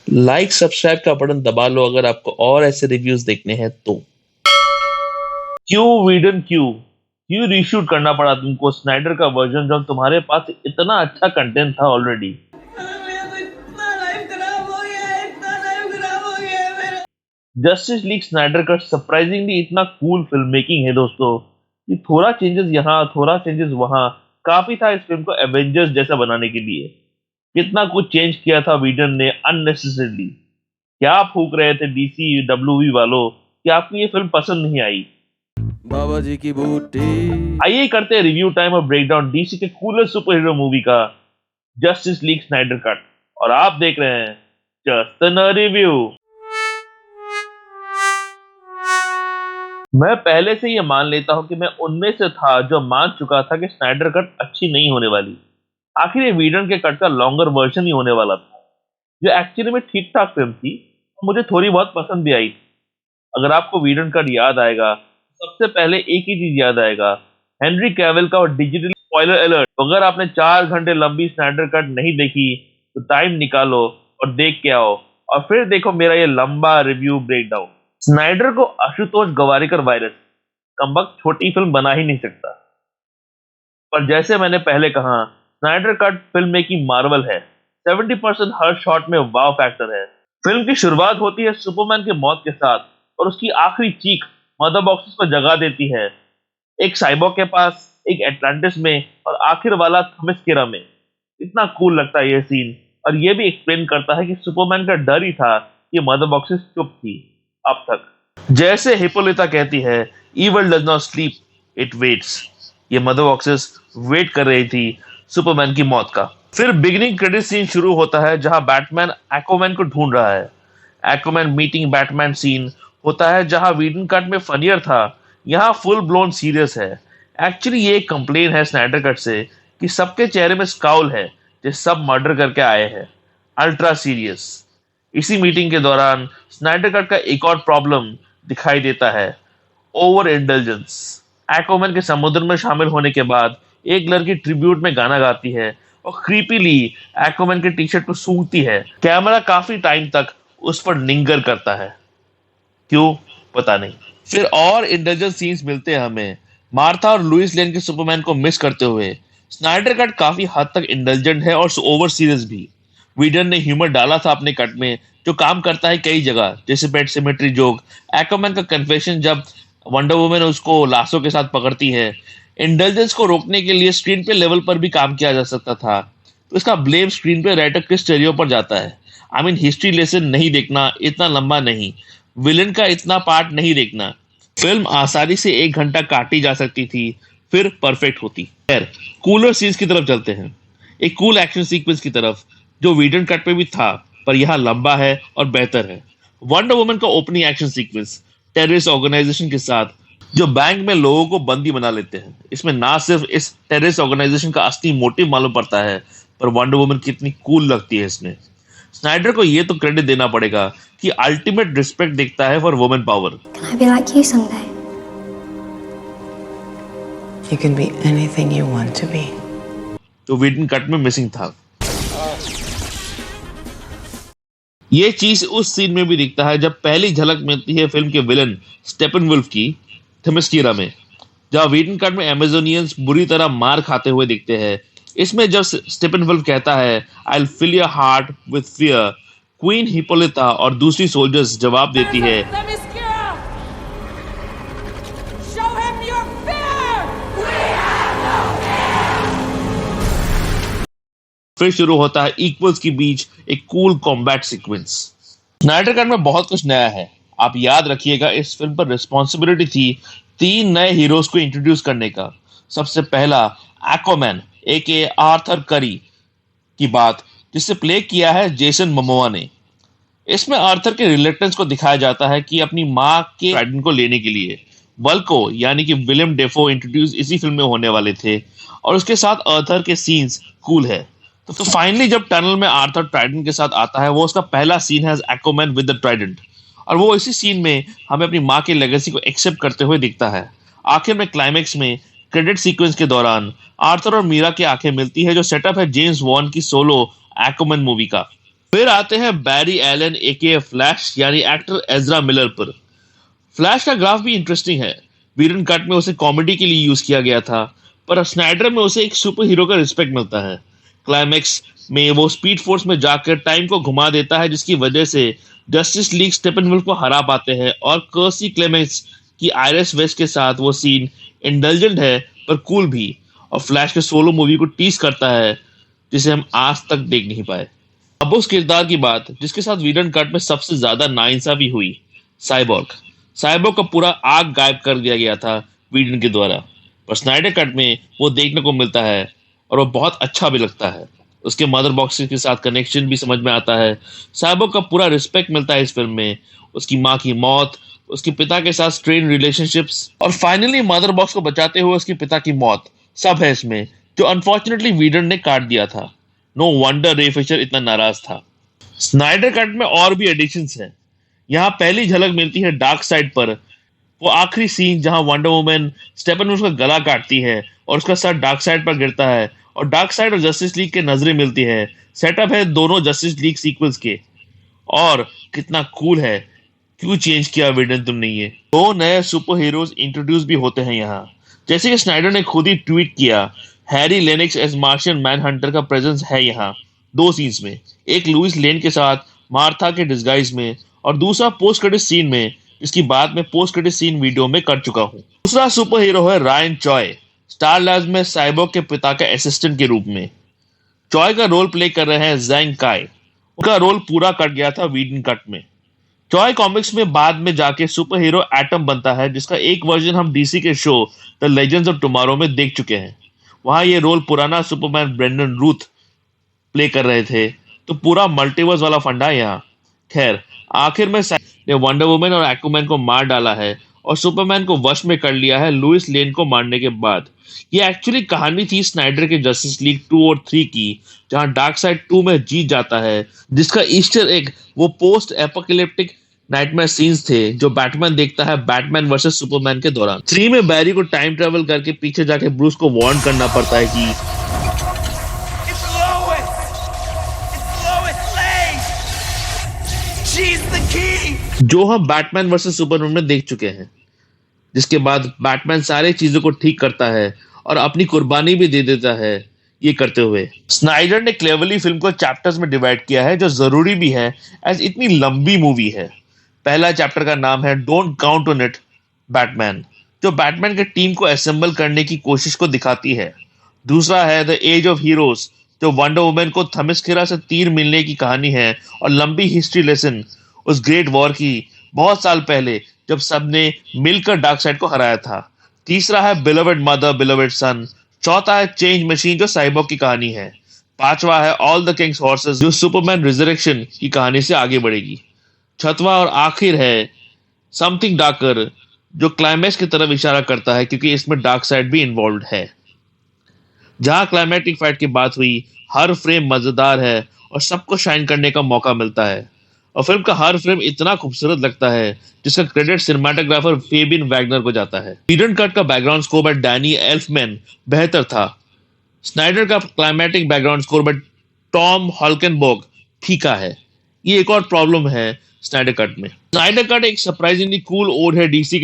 Like subscribe का button दबा लो अगर आपको और ऐसे रिव्यूज देखने हैं तो। क्यों वीडन, क्यों क्यों रीशूट करना पड़ा तुमको स्नाइडर का वर्जन जब तुम्हारे पास इतना अच्छा कंटेंट था ऑलरेडी। मेरा तो इतना लाइफ खराब हो गया है, इतना लाइफ खराब हो गया है मेरा। जस्टिस लीग स्नाइडर का सरप्राइजिंगली इतना कूल फिल्म मेकिंग है दोस्तों कि थोड़ा चेंजेस यहाँ थोड़ा चेंजेस वहाँ काफी था इस फिल्म को एवेंजर्स जैसा बनाने के लिए। कितना कुछ चेंज किया था वीडन ने अननेसेसरीली। क्या फूक रहे थे डीसी डब्ल्यूवी वालों कि आपको ये फिल्म पसंद नहीं आई। बाबा जी की बूटी। आइए करते हैं रिव्यू टाइम और ब्रेकडाउन डीसी के कूलेस्ट सुपर हीरो मूवी का, जस्टिस लीग स्नाइडर कट। और आप देख रहे हैं जस्ट न रिव्यू। मैं पहले से ये मान लेता हूं कि मैं उनमें से था जो मान चुका था कि स्नाइडर कट अच्छी नहीं होने वाली। आखिर ये वीडन के कट का लॉन्गर वर्जन ही होने वाला था, जो एक्चुअली में ठीक ठाक फिल्म थी और मुझे थोड़ी बहुत पसंद भी आई। अगर आपको वीडन कट याद आएगा, सबसे पहले एक ही चीज याद आएगा, हेनरी कैविल का और डिजिटल स्पॉइलर अलर्ट। अगर आपने 4 घंटे लंबी स्नाइडर कट नहीं देखी तो टाइम निकालो और देख के आओ, और फिर देखो मेरा ये लंबा रिव्यू ब्रेकडाउन। स्नाइडर को आशुतोष गवारीकर वायरस कमबख्त छोटी फिल्म बना ही नहीं सकता। पर जैसे मैंने पहले कहा, Snyder cut film making Marvel है। 70% हर शॉट में वाव फैक्टर है। फिल्म की शुरुआत होती है सुपरमैन की मौत के साथ, और उसकी आखिरी चीख मदर बॉक्सेस को जगा देती है। एक साइबॉग के पास, एक एटलांटिस में, और आखिर वाला थमिस्केरा में। इतना कूल लगता है ये सीन, और ये भी एक्सप्लेन करता है कि सुपरमैन का डर ही था कि मदर बॉक्सेस चुप थी अब तक। जैसे हिपोलिता कहती है, evil does not sleep, it waits। ये मदर बॉक्सेस वेट कर रही थी सुपरमैन की मौत का। फिर बिगिनिंग क्रेडिट सीन शुरू होता है जहां बैटमैन एक्वामैन को ढूंढ रहा है। एक्वामैन मीटिंग बैटमैन सीन होता है जहां वीडन कट में फनियर था, यहाँ फुल ब्लोन सीरियस है। एक्चुअली ये एक कंप्लेन है स्नाइडर कट से कि सबके चेहरे में स्काउल है, जैसे सब मर्डर करके आए हैं। Ultra serious. इसी मीटिंग के दौरान स्नाइडर कट का एक और प्रॉब्लम दिखाई देता है, ओवर इंटेलिजेंस। एक्वामैन के समुद्र में शामिल होने के बाद एक लड़की ट्रिब्यूट में गाना गाती है और क्रीपीली एक्वामैन के टी शर्ट को सूंघती है। कैमरा काफी टाइम तक उस पर निंगर करता है, क्यों पता नहीं। फिर और इंटेलिजेंस सीन्स मिलते हैं हमें, मार्था और लुइस लेन के सुपरमैन को मिस करते हुए। स्नाइडर कट काफी हद तक इंटेलिजेंट है और ओवर सीरियस भी। वीडन ने ह्यूमर डाला था अपने कट में जो काम करता है कई जगह, जैसे पेट सिमेट्री जोक, एक्वामैन का कन्फेशन जब वंडर वुमन उसको लाशों के साथ पकड़ती है। इंटेलिजेंस को रोकने के लिए स्क्रीन पे लेवल पर भी काम किया जा सकता था, तो इसका ब्लेम स्क्रीन पे राइटर क्रिस टेरियो पर जाता है। आई मीन हिस्ट्री लेसन नहीं देखना, इतना लंबा नहीं, विलन का इतना पार्ट नहीं देखना। फिल्म आसानी से 1 घंटा काटी जा सकती थी, फिर परफेक्ट होती। खैर, कूलर सीन्स की तरफ चलते हैं, एक कूल एक्शन सीक्वेंस की तरफ जो वीडन कट पे भी था पर यहाँ लंबा है और बेहतर है। वंडर वुमन का opening action sequence terrorist organisation के साथ जो बैंक में लोगों को बंदी बना लेते हैं। इसमें ना सिर्फ इस टेररिस्ट ऑर्गेनाइजेशन का असली मोटिव मालूम पड़ता है, पर वंडर वुमन कितनी कूल लगती है इसमें। स्नाइडर को ये तो क्रेडिट देना पड़ेगा कि अल्टीमेट रिस्पेक्ट दिखता है for women power. Can I be like you someday? You can be anything you want to be. जो वीडन कट में मिसिंग था। ये चीज उस सीन में भी दिखता है जब पहली झलक मिलती है फिल्म के विलन स्टेपनवुल्फ की थेमिस्टीरा में, जहां वीडन कट में अमेजोनियंस बुरी तरह मार खाते हुए दिखते हैं। इसमें जब स्टेपनवुल्फ कहता है I will fill your heart with fear, queen Hippolyta और दूसरी सोल्जर्स जवाब देती है Themyscira! Show him your fear! फिर शुरू होता है इक्वल्स के बीच एक cool combat sequence. Snyder cut में बहुत कुछ नया है। आप याद रखिएगा, इस फिल्म पर रिस्पॉन्सिबिलिटी थी 3 नए हीरोज को इंट्रोड्यूस करने का। सबसे पहला एक्वामैन एके आर्थर करी की बात, जिसे प्ले किया है जेसन मोमोआ ने। इसमें आर्थर के रिलेक्टेंस को दिखाया जाता है कि अपनी माँ के ट्राइडेंट को लेने के लिए। वल्को यानी कि विलियम डेफो इंट्रोड्यूस इसी फिल्म में होने वाले थे, और उसके साथ आर्थर के सीन्स कूल है। तो फाइनली जब टनल में आर्थर ट्राइडेंट के साथ आता है, वो उसका पहला सीन है एक्वामैन विद द ट्राइडेंट, और वो इसी सीन में हमें अपनी माँ के लेगेसी को एक्सेप्ट करते हुए दिखता है। आखिर में क्लाइमेक्स में क्रेडिट सीक्वेंस के दौरान आर्थर और मीरा की आंखें मिलती है, जो सेटअप है जेम्स वॉन की सोलो एक्वामैन मूवी का। फिर आते हैं बैरी एलन एके फ्लैश यानी एक्टर एजरा मिलर पर। फ्लैश का ग्राफ भी इंटरेस्टिंग है। वीडन कट में उसे कॉमेडी के लिए यूज किया गया था, पर स्नाइडर में उसे एक सुपर हीरो का रिस्पेक्ट मिलता है। क्लाइमेक्स में वो स्पीड फोर्स में जाकर टाइम को घुमा देता है, जिसकी वजह से जस्टिस लीग स्टेपनवुल्फ को हरा पाते हैं, और कर्सी क्लेमेंस की आयरस वेस्ट के साथ वो सीन इंडल्जेंट है पर कूल भी, और फ्लैश के सोलो मूवी को टीज करता है जिसे हम आज तक देख नहीं पाए। अब उस किरदार की बात जिसके साथ वीडन कट में सबसे ज्यादा नाइंसाफी हुई, साइबॉर्ग। साइबॉर्ग का पूरा आग गायब कर दिया गया था वीडन के द्वारा, पर स्नाइडर कट में वो देखने को मिलता है और वो बहुत अच्छा भी लगता है। उसके मदर बॉक्सेस के साथ कनेक्शन भी समझ में आता है। साइबॉर्ग का पूरा रिस्पेक्ट मिलता है इस फिल्म में। उसकी माँ की मौत, उसके पिता के साथ स्ट्रेन रिलेशनशिप्स, और फाइनली मदर बॉक्स को बचाते हुए उसके पिता की मौत, सब है इसमें, जो अनफॉर्चुनेटली वीडन ने काट दिया था। नो वंडर रे फिशर इतना नाराज था। स्नाइडर कट में और भी एडिशंस हैं। यहाँ पहली झलक मिलती है डार्क साइड पर। वो आखिरी सीन जहां वंडर वुमन स्टेपनवुल्फ का गला काटती है और उसका सर डार्क साइड पर गिरता है, और डार्क साइड और जस्टिस लीग के नजरें मिलती है। सेटअप है दोनों जस्टिस लीग सीक्वल्स के। और कितना कूल है, क्यों चेंज किया विडन तुमने ये। दो नए सुपर हीरोज इंट्रोड्यूस भी होते हैं यहाँ, जैसे कि स्नाइडर ने खुद ही ट्वीट किया, Harry Lennix as Martian Manhunter का प्रेजेंस है यहाँ 2 सीन्स में, एक लुइस लेन के साथ मार्था के डिस्गाइज में, और दूसरा पोस्ट क्रेडिट सीन में, जिसकी बात मैं पोस्ट क्रेडिट सीन वीडियो में कर चुका हूँ। दूसरा सुपर हीरो है रायन चॉय, स्टार लैब्स में साइबॉर्ग के पिता का असिस्टेंट के रूप में। चॉय का रोल प्ले कर रहे हैं जैंग काय। उनका रोल पूरा कट गया था वीडन कट में। चॉय कॉमिक्स में बाद में जाके सुपर हीरो एटम बनता है, जिसका एक वर्जन हम डीसी के show the legends of tomorrow में देख चुके हैं। वहां ये रोल पुराना सुपरमैन ब्रेंडन रूथ प्ले कर रहे थे, तो पूरा मल्टीवर्स वाला फंडा है यहाँ। खैर, आखिर में ने वंडर वुमन और एक्वामैन को मार डाला है और सुपरमैन को वश में कर लिया है लुइस लेन को मारने के बाद। ये एक्चुअली कहानी थी स्नाइडर के जस्टिस लीग 2 और 3 की, जहां डार्क साइड 2 में जीत जाता है, जिसका ईस्टर एग वो पोस्ट एपोकैलिप्टिक नाइटमेयर सीन्स थे जो बैटमैन देखता है बैटमैन वर्सेस सुपरमैन के दौरान। 3 में बैरी को टाइम ट्रेवल करके पीछे जाके ब्रूस को वार्न करना पड़ता है कि It's Lois! It's Lois Lane! She's the key! जो हम बैटमैन वर्सेस सुपरमैन में देख चुके हैं, जिसके बाद बैटमैन सारे चीजों को ठीक करता है और अपनी कुर्बानी भी दे देता है। ये करते हुए स्नाइडर ने क्लेवरली फिल्म को चैप्टर्स में डिवाइड किया है, जो जरूरी भी है एज इतनी लंबी मूवी है। पहला चैप्टर का नाम है don't count on it Batman, जो बैटमैन के टीम को असेंबल करने की कोशिश को दिखाती है। दूसरा है द एज ऑफ हीरोज, जो वंडर वुमन को थमिस्किरा से तीर मिलने की कहानी है और लंबी हिस्ट्री लेसन उस ग्रेट वॉर की, बहुत साल पहले जब सबने मिलकर डार्क साइड को हराया था। तीसरा है बिलोवेड मदर बिलोवेड सन। चौथा है चेंज मशीन, जो साइबॉर्ग की कहानी है। पांचवा है ऑल द किंग्स हॉर्सेस, जो सुपरमैन रिजरेक्शन की कहानी से आगे बढ़ेगी। छठवां और आखिर है समथिंग डार्कर, जो क्लाइमैक्स की तरफ इशारा करता है, क्योंकि इसमें डार्क साइड भी इन्वॉल्व है। जहां क्लाइमैटिक फाइट की बात हुई, हर फ्रेम मजेदार है और सबको शाइन करने का मौका मिलता है, और फिल्म का हर फ्रेम इतना खूबसूरत लगता है, जिसका क्रेडिट सिनेमाटोग्राफर फेबियन वैगनर को जाता है। वीडन कट का background score by Danny Elfman बेहतर था। स्नाइडर का climatic background score by Tom Holkenborg फीका है। ये एक और प्रॉब्लम है स्नाइडर कट में। स्नाइडर कट एक सरप्राइजिंगली कूल ओड है डीसी